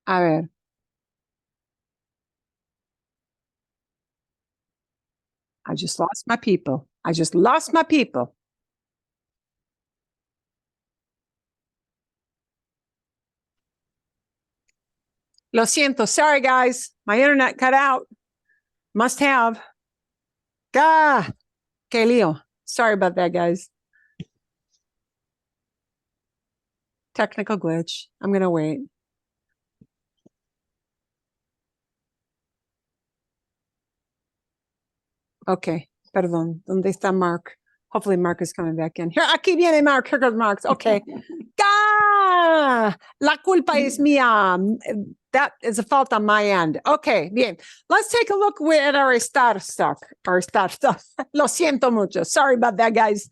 A ver. I just lost my people. I just lost my people. Lo siento. Sorry, guys. My internet cut out. Must have. Ah, que lío. Sorry about that, guys. Technical glitch. I'm going to wait. Okay. Perdón. ¿Dónde está Mark? Hopefully Mark is coming back in. Here, aquí viene Mark. Here goes Mark. Okay. Ah, la culpa es mía. That is a fault on my end. Okay, bien. Let's take a look at our estar stuff. Our estar stuff. Lo siento mucho. Sorry about that, guys.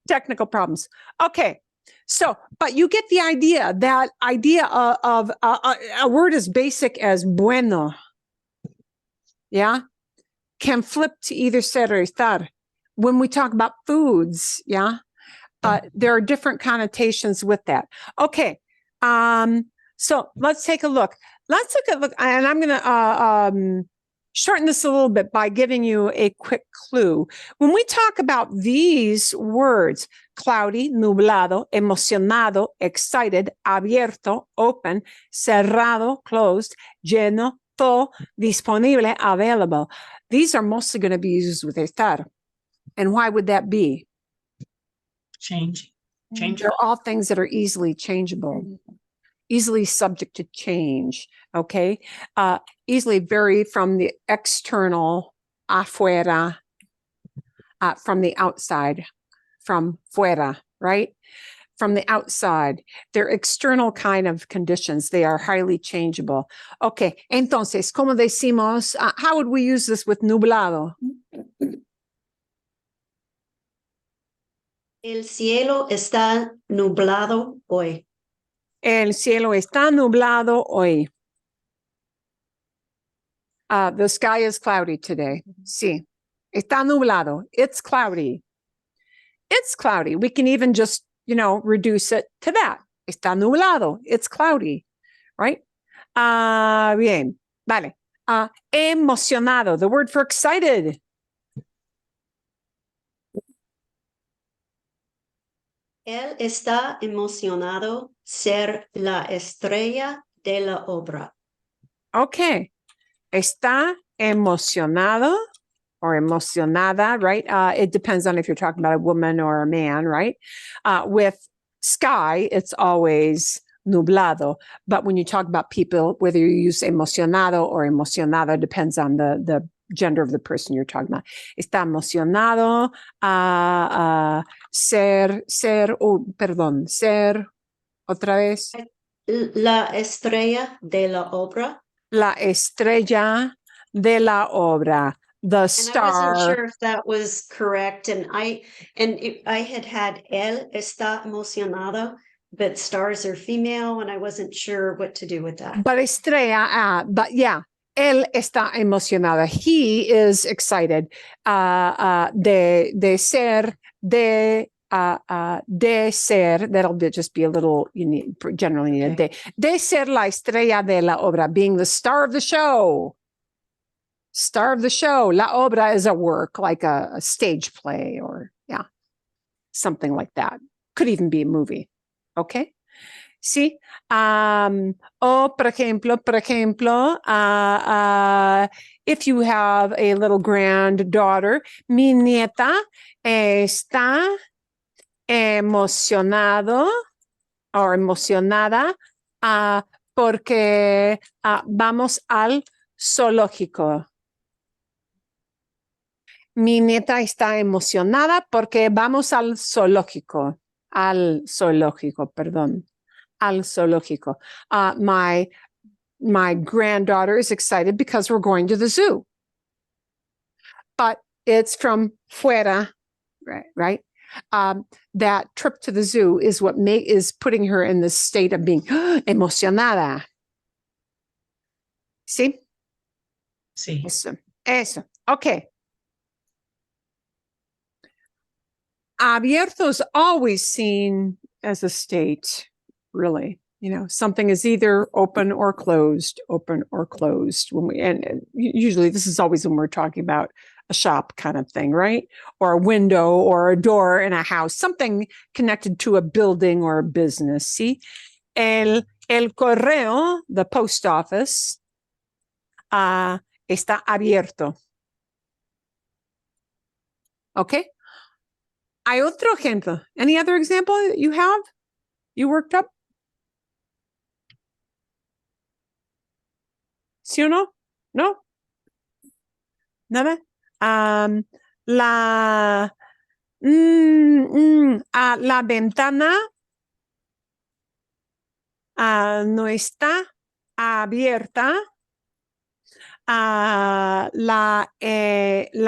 Technical problems. Okay. So, but you get the idea, that idea of a word as basic as bueno. Yeah. Can flip to either ser or estar. When we talk about foods, yeah, there are different connotations with that. Okay, so let's take a look. Let's take a look, and I'm going to shorten this a little bit by giving you a quick clue. When we talk about these words, cloudy, nublado, emocionado, excited, abierto, open, cerrado, closed, lleno, full, disponible, available. These are mostly going to be used with estar. And why would that be? Change. They're all things that are easily changeable, easily subject to change. Okay. Easily vary from the external, afuera, from the outside, from fuera, right? From the outside. They're external kind of conditions. They are highly changeable. Okay. Entonces, como decimos, how would we use this with nublado? El cielo está nublado hoy. El cielo está nublado hoy. The sky is cloudy today. Sí. Está nublado. It's cloudy. It's cloudy. We can even just, reduce it to that. Está nublado. It's cloudy. Right? Bien. Vale. Emocionado. The word for excited. Él está emocionado ser la estrella de la obra. Okay. Está emocionado or emocionada, right? It depends on if you're talking about a woman or a man, right? With sky, it's always nublado. But when you talk about people, whether you use emocionado or emocionada, depends on the gender of the person you're talking about. Está emocionado ser, otra vez. La estrella de la obra. La estrella de la obra. The star. And I wasn't sure if that was correct. And I had él está emocionado, but stars are female, and I wasn't sure what to do with that. But estrella, but yeah. Él está emocionado. He is excited de ser, de ser, that'll just be a little, generally needed, okay. De ser la estrella de la obra, being the star of the show. Star of the show. La obra is a work, like a stage play or, something like that. Could even be a movie. Okay? Sí. Por ejemplo, if you have a little granddaughter, mi nieta está emocionado o emocionada porque vamos al zoológico. Mi nieta está emocionada porque vamos al zoológico. Al zoológico, perdón. Al zoológico. My granddaughter is excited because we're going to the zoo. But it's from fuera, right? That trip to the zoo is what is putting her in the state of being emocionada. ¿Sí? Sí. Eso. Okay. Abierto is always seen as a state, really. something is either open or closed, when and usually this is always when we're talking about a shop kind of thing, right? Or a window or a door in a house, something connected to a building or a business. See, el correo, the post office, está abierto. Okay. Hay otro ejemplo. Any other example that you have? You worked up? ¿Sí o no? ¿No? ¿Nada? La ventana no está abierta. La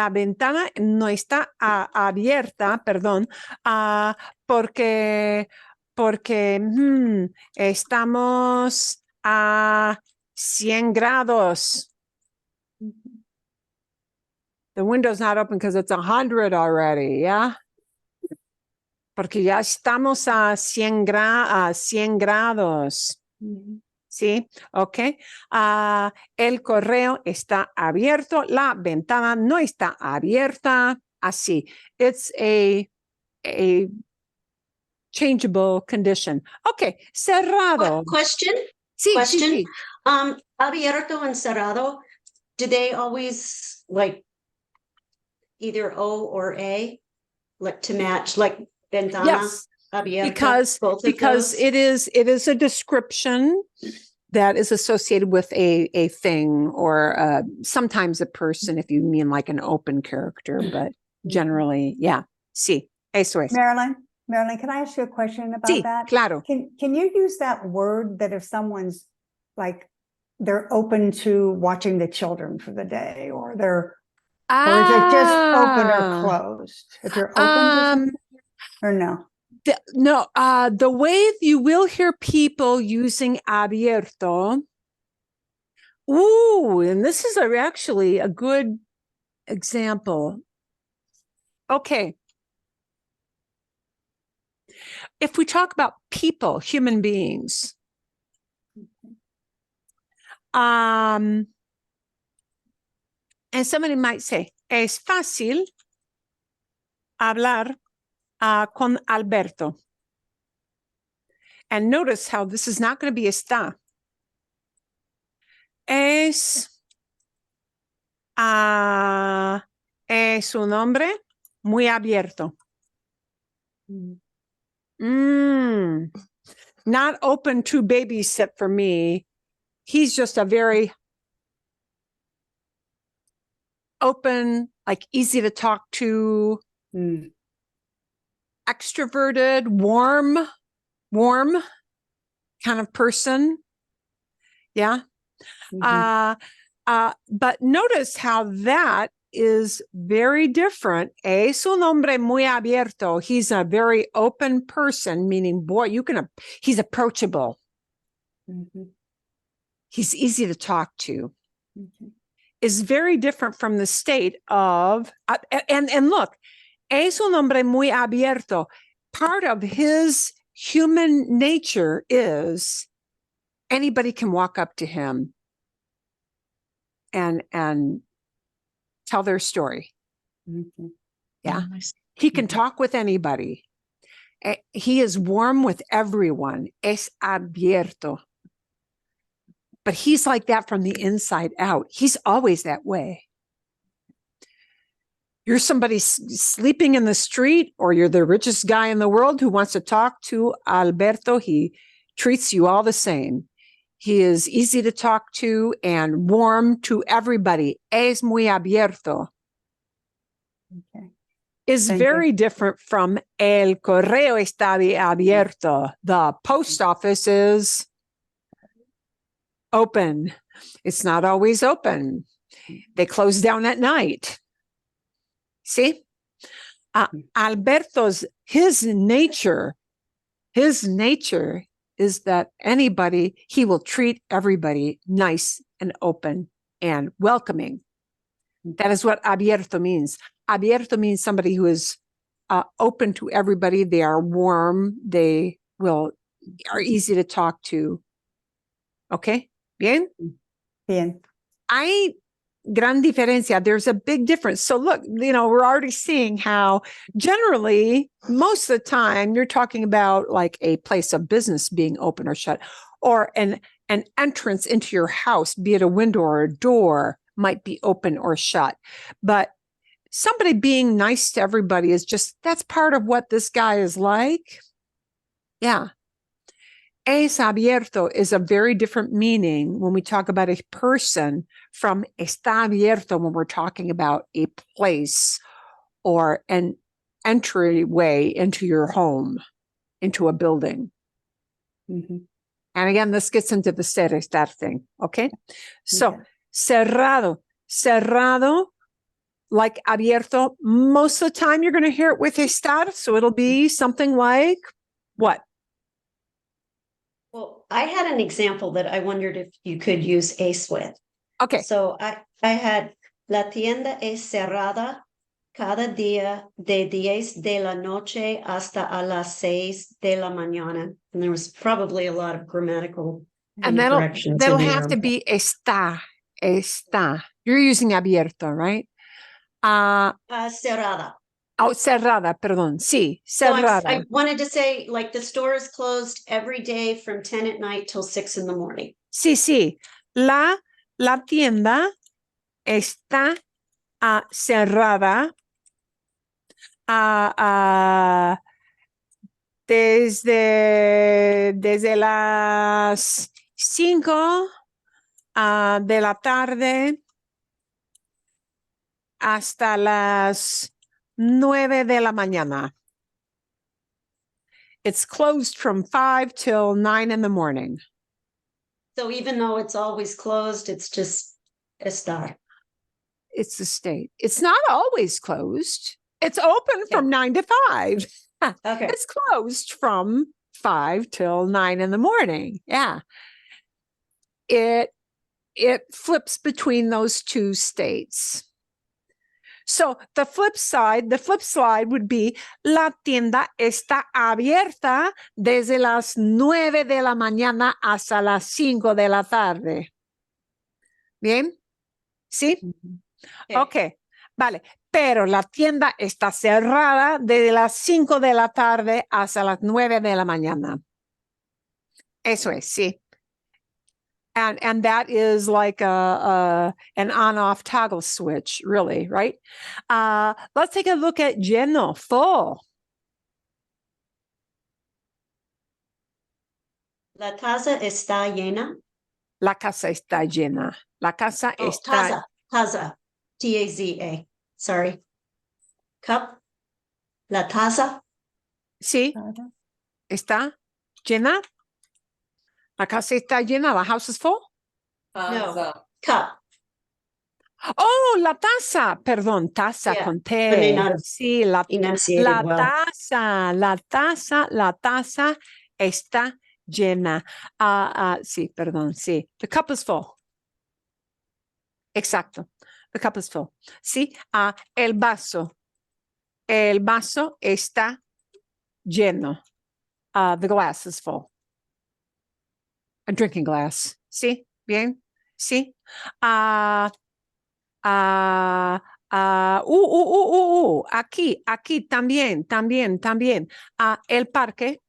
ventana no está abierta, perdón, porque estamos a 100 grados. The window's not open because it's 100 already, yeah? Porque ya estamos a 100 grados. ¿Sí? Ok. El correo está abierto. La ventana no está abierta. Así. It's a changeable condition. Ok. Cerrado. Question? Sí, Question? sí, sí. Abierto and cerrado, do they always like either O or A? Like to match, like ventana, Yes. abierta, both of Because those? it is a description that is associated with a thing or sometimes a person, if you mean like an open character, but generally, yeah. Sí, eso es. Marilyn, can I ask you a question about Sí, that? claro. Can you use that word that if someone's like, they're open to watching the children for the day, or or is it just open or closed? If you're open to something, or no? No, the way you will hear people using abierto. Ooh, and this is actually a good example. Okay. If we talk about people, human beings, and somebody might say, es fácil hablar con Alberto. And notice how this is not going to be está. Es un hombre muy abierto. Not open to babysit for me. He's just a very open, like easy to talk to, extroverted, warm kind of person. Yeah. But notice how that is very different. Es un hombre muy abierto. He's a very open person, meaning, boy, he's approachable. He's easy to talk to. Is very different from the state of, and look, es un hombre muy abierto. Part of his human nature is anybody can walk up to him and tell their story. Yeah. He can talk with anybody. He is warm with everyone. Es abierto. But he's like that from the inside out. He's always that way. You're somebody sleeping in the street, or you're the richest guy in the world who wants to talk to Alberto. He treats you all the same. He is easy to talk to and warm to everybody. Es muy abierto. Okay. Is Thank very different from el correo está abierto. The post office is open. It's not always open. They close down at night. See? Alberto's, his nature is that he will treat everybody nice and open and welcoming. That is what abierto means. Abierto means somebody who is open to everybody. They are warm. They will are easy to talk to. Okay? Bien? Bien. Hay gran diferencia. There's a big difference. So look, we're already seeing how generally most of the time you're talking about like a place of business being open or shut, or an entrance into your house, be it a window or a door, might be open or shut. But somebody being nice to everybody that's part of what this guy is like. Yeah. Es abierto is a very different meaning when we talk about a person from está abierto when we're talking about a place or an entryway into your home, into a building. Mhm. And again, this gets into the ser estar thing. Okay. So Okay. cerrado, like abierto, most of the time you're going to hear it with estar. So it'll be something like what? Well, I had an example that I wondered if you could use ace with. Okay. So I had la tienda es cerrada cada día de 10 de la noche hasta a las 6 de la mañana. And there was probably a lot of grammatical And that'll incorrections that'll in have there. to be está. You're using abierto, right? Cerrada. Cerrada, perdón. Sí, So cerrada. I wanted to say, like, the store is closed every day from 10 at night till 6 in the morning. Sí, sí. La tienda está cerrada desde las 5 de la tarde hasta las 9 de la mañana. It's closed from 5 till 9 in the morning. So even though it's always closed, it's just estar. It's the state. It's not always closed. It's open from 9 to 5. Okay. It's closed from 5 till 9 in the morning. Yeah. It flips between those two states. So the flip side would be la tienda está abierta desde las 9 de la mañana hasta las 5 de la tarde. Bien? ¿Sí? Ok. Vale. Pero la tienda está cerrada desde las 5 de la tarde hasta las 9 de la mañana. Eso es, sí. And that is like an on-off toggle switch, really, right? Let's take a look at lleno, full. La casa está llena. La casa está llena. La casa Oh, está... taza. T-A-Z-A. Sorry. Cup. La taza. Sí, está llena. La casa está llena. The house is full. No. Cup. Oh, la taza. Perdón, taza Yeah, con I may T. not have Sí, la enunciated well. la taza está llena. Sí, perdón, sí. The cup is full. Exacto. The cup is full. Sí, el vaso está lleno. The glass is full. A drinking glass. Sí, bien. Sí. Aquí también. El parque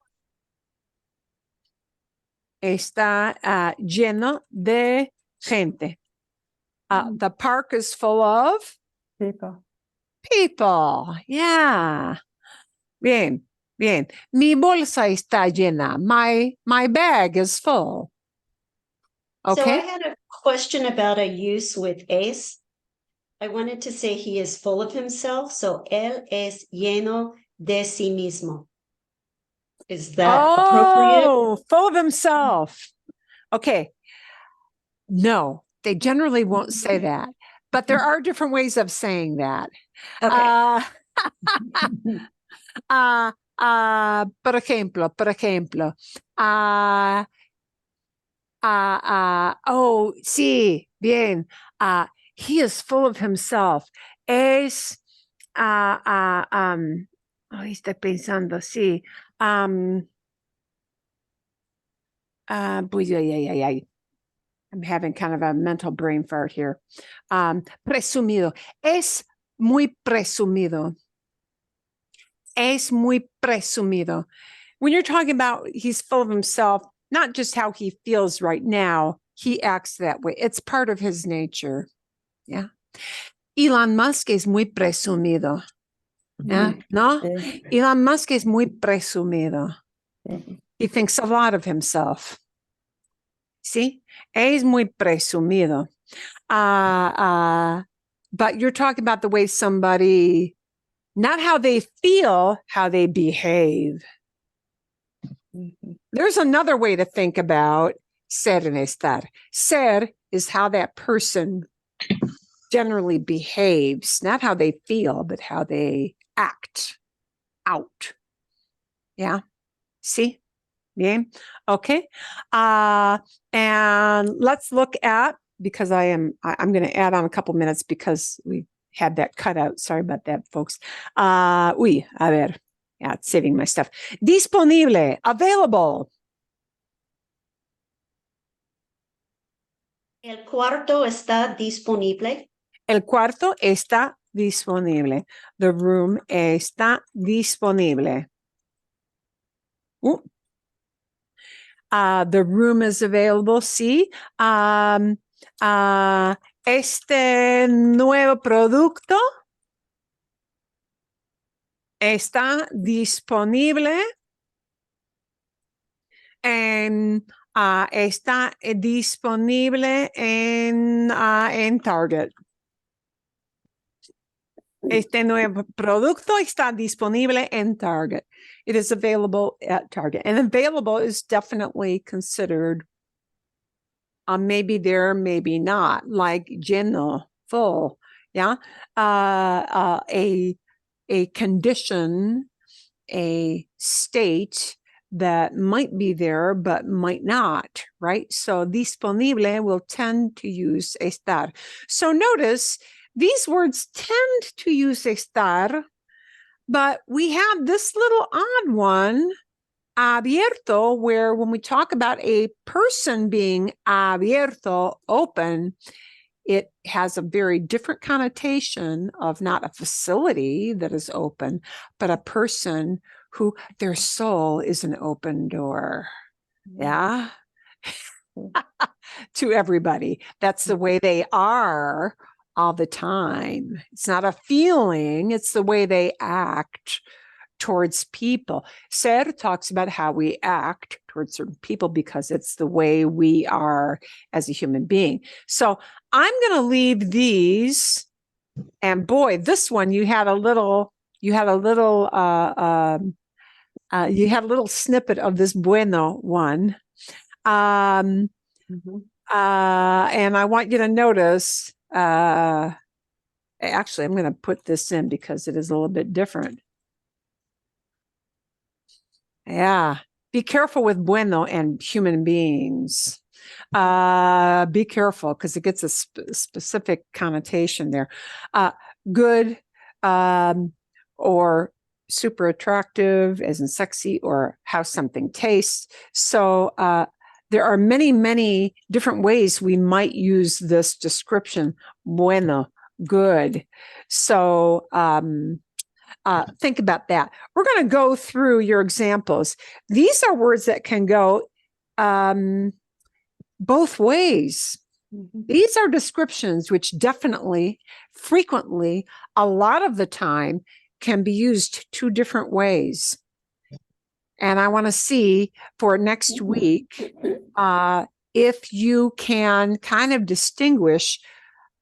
está lleno de gente. The park is full of people. Yeah. Bien. Mi bolsa está llena. My bag is full. So I Okay. had a question about a use with ace. I wanted to say he is full of himself. So él es lleno de sí mismo. Is that appropriate? Oh, full of himself. Okay. No, they generally won't say that, but there are different ways of saying that. Okay. Por ejemplo, oh, sí, bien. He is full of himself. Es, estoy pensando, sí. I'm having kind of a mental brain fart here. Presumido. Es muy presumido. Es muy presumido. When you're talking about he's full of himself, not just how he feels right now, he acts that way. It's part of his nature. Yeah. Elon Musk es muy presumido. Yeah. No? Sí, Elon Musk is muy presumido. sí. He thinks a lot of himself. See? Es muy presumido. But you're talking about the way somebody, not how they feel, how they behave. Mhm. There's another way to think about ser and estar. Ser is how that person generally behaves, not how they feel, but how they act out. Yeah. See? Bien. Okay. And let's look at, because I'm going to add on a couple minutes because we had that cut out. Sorry about that, folks. A ver. Yeah, it's saving my stuff. Disponible, available. El cuarto está disponible. El cuarto está disponible. The room está disponible. The room is available, sí. Este nuevo producto está disponible está disponible en Target. Este nuevo producto está disponible en Target. It is available at Target. And available is definitely considered maybe there, maybe not, like lleno, full. Yeah. A condition, a state that might be there but might not, right? So disponible will tend to use estar. So notice these words tend to use estar, but we have this little odd one, abierto, where when we talk about a person being abierto, open, it has a very different connotation of not a facility that is open, but a person who their soul is an open door. Yeah. To everybody. That's the way they are all the time. It's not a feeling, it's the way they act towards people. Ser talks about how we act towards certain people because it's the way we are as a human being. So I'm going to leave these. And boy, this one you had a little snippet of this bueno one. And I want you to notice, actually, I'm going to put this in because it is a little bit different. Yeah. Be careful with bueno and human beings. Be careful because it gets a specific connotation there. Good, or super attractive, as in sexy, or how something tastes. So there are many, many different ways we might use this description. Bueno, good. So think about that. We're going to go through your examples. These are words that can go both ways. These are descriptions which definitely, frequently, a lot of the time can be used two different ways. And I want to see for next week if you can kind of distinguish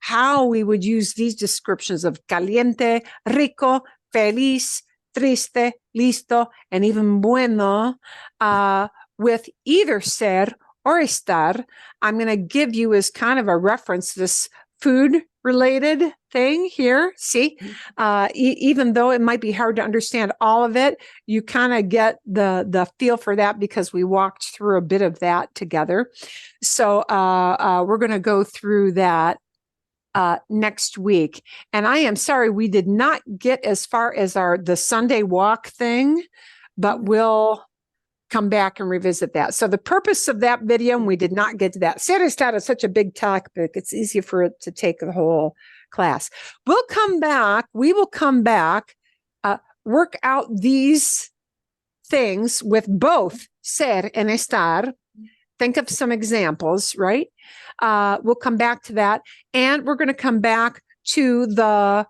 how we would use these descriptions of caliente, rico, feliz, triste, listo, and even bueno with either ser or estar. I'm going to give you as kind of a reference this food related thing here. See, even though it might be hard to understand all of it, you kind of get the feel for that because we walked through a bit of that together. So we're going to go through that next week. And I am sorry we did not get as far as the Sunday walk thing, but we'll come back and revisit that. So the purpose of that video, and we did not get to that. Ser estar is such a big topic. It's easy for it to take the whole class. We will come back, work out these things with both ser and estar. Think of some examples, right? We'll come back to that. And we're going to come back to the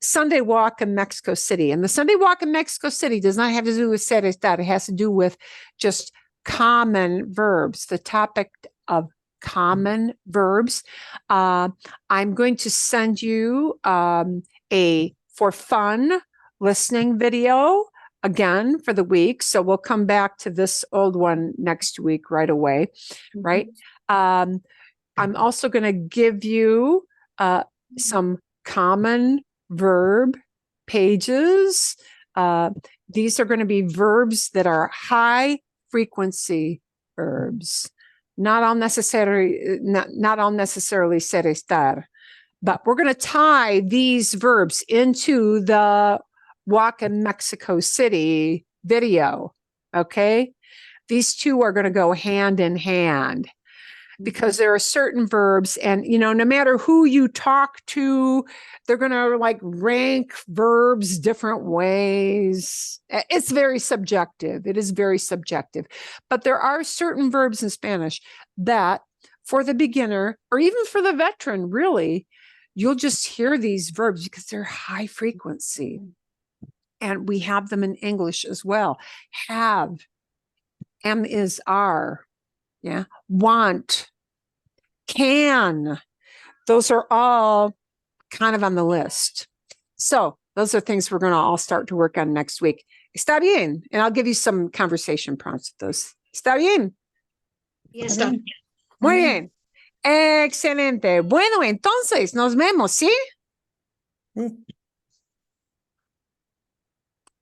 Sunday walk in Mexico City. And the Sunday walk in Mexico City does not have to do with ser estar. It has to do with just common verbs, the topic of common verbs. I'm going to send you a for fun listening video again for the week. So we'll come back to this old one next week right away, right? I'm also going to give you some common verb pages. These are going to be verbs that are high frequency verbs, not all necessarily ser estar, but we're going to tie these verbs into the walk in Mexico City video. Okay. These two are going to go hand in hand, because there are certain verbs, and no matter who you talk to, they're going to like rank verbs different ways. It's very subjective. It is very subjective. But there are certain verbs in Spanish that for the beginner, or even for the veteran, really, you'll just hear these verbs because they're high frequency. And we have them in English as well. Have, am, is, are. Yeah. Want, can. Those are all kind of on the list. So those are things we're going to all start to work on next week. Está bien. And I'll give you some conversation prompts with those. Está bien. Yes, Está Muy bien. Excelente. Bueno, entonces nos vemos, ¿sí? Sí.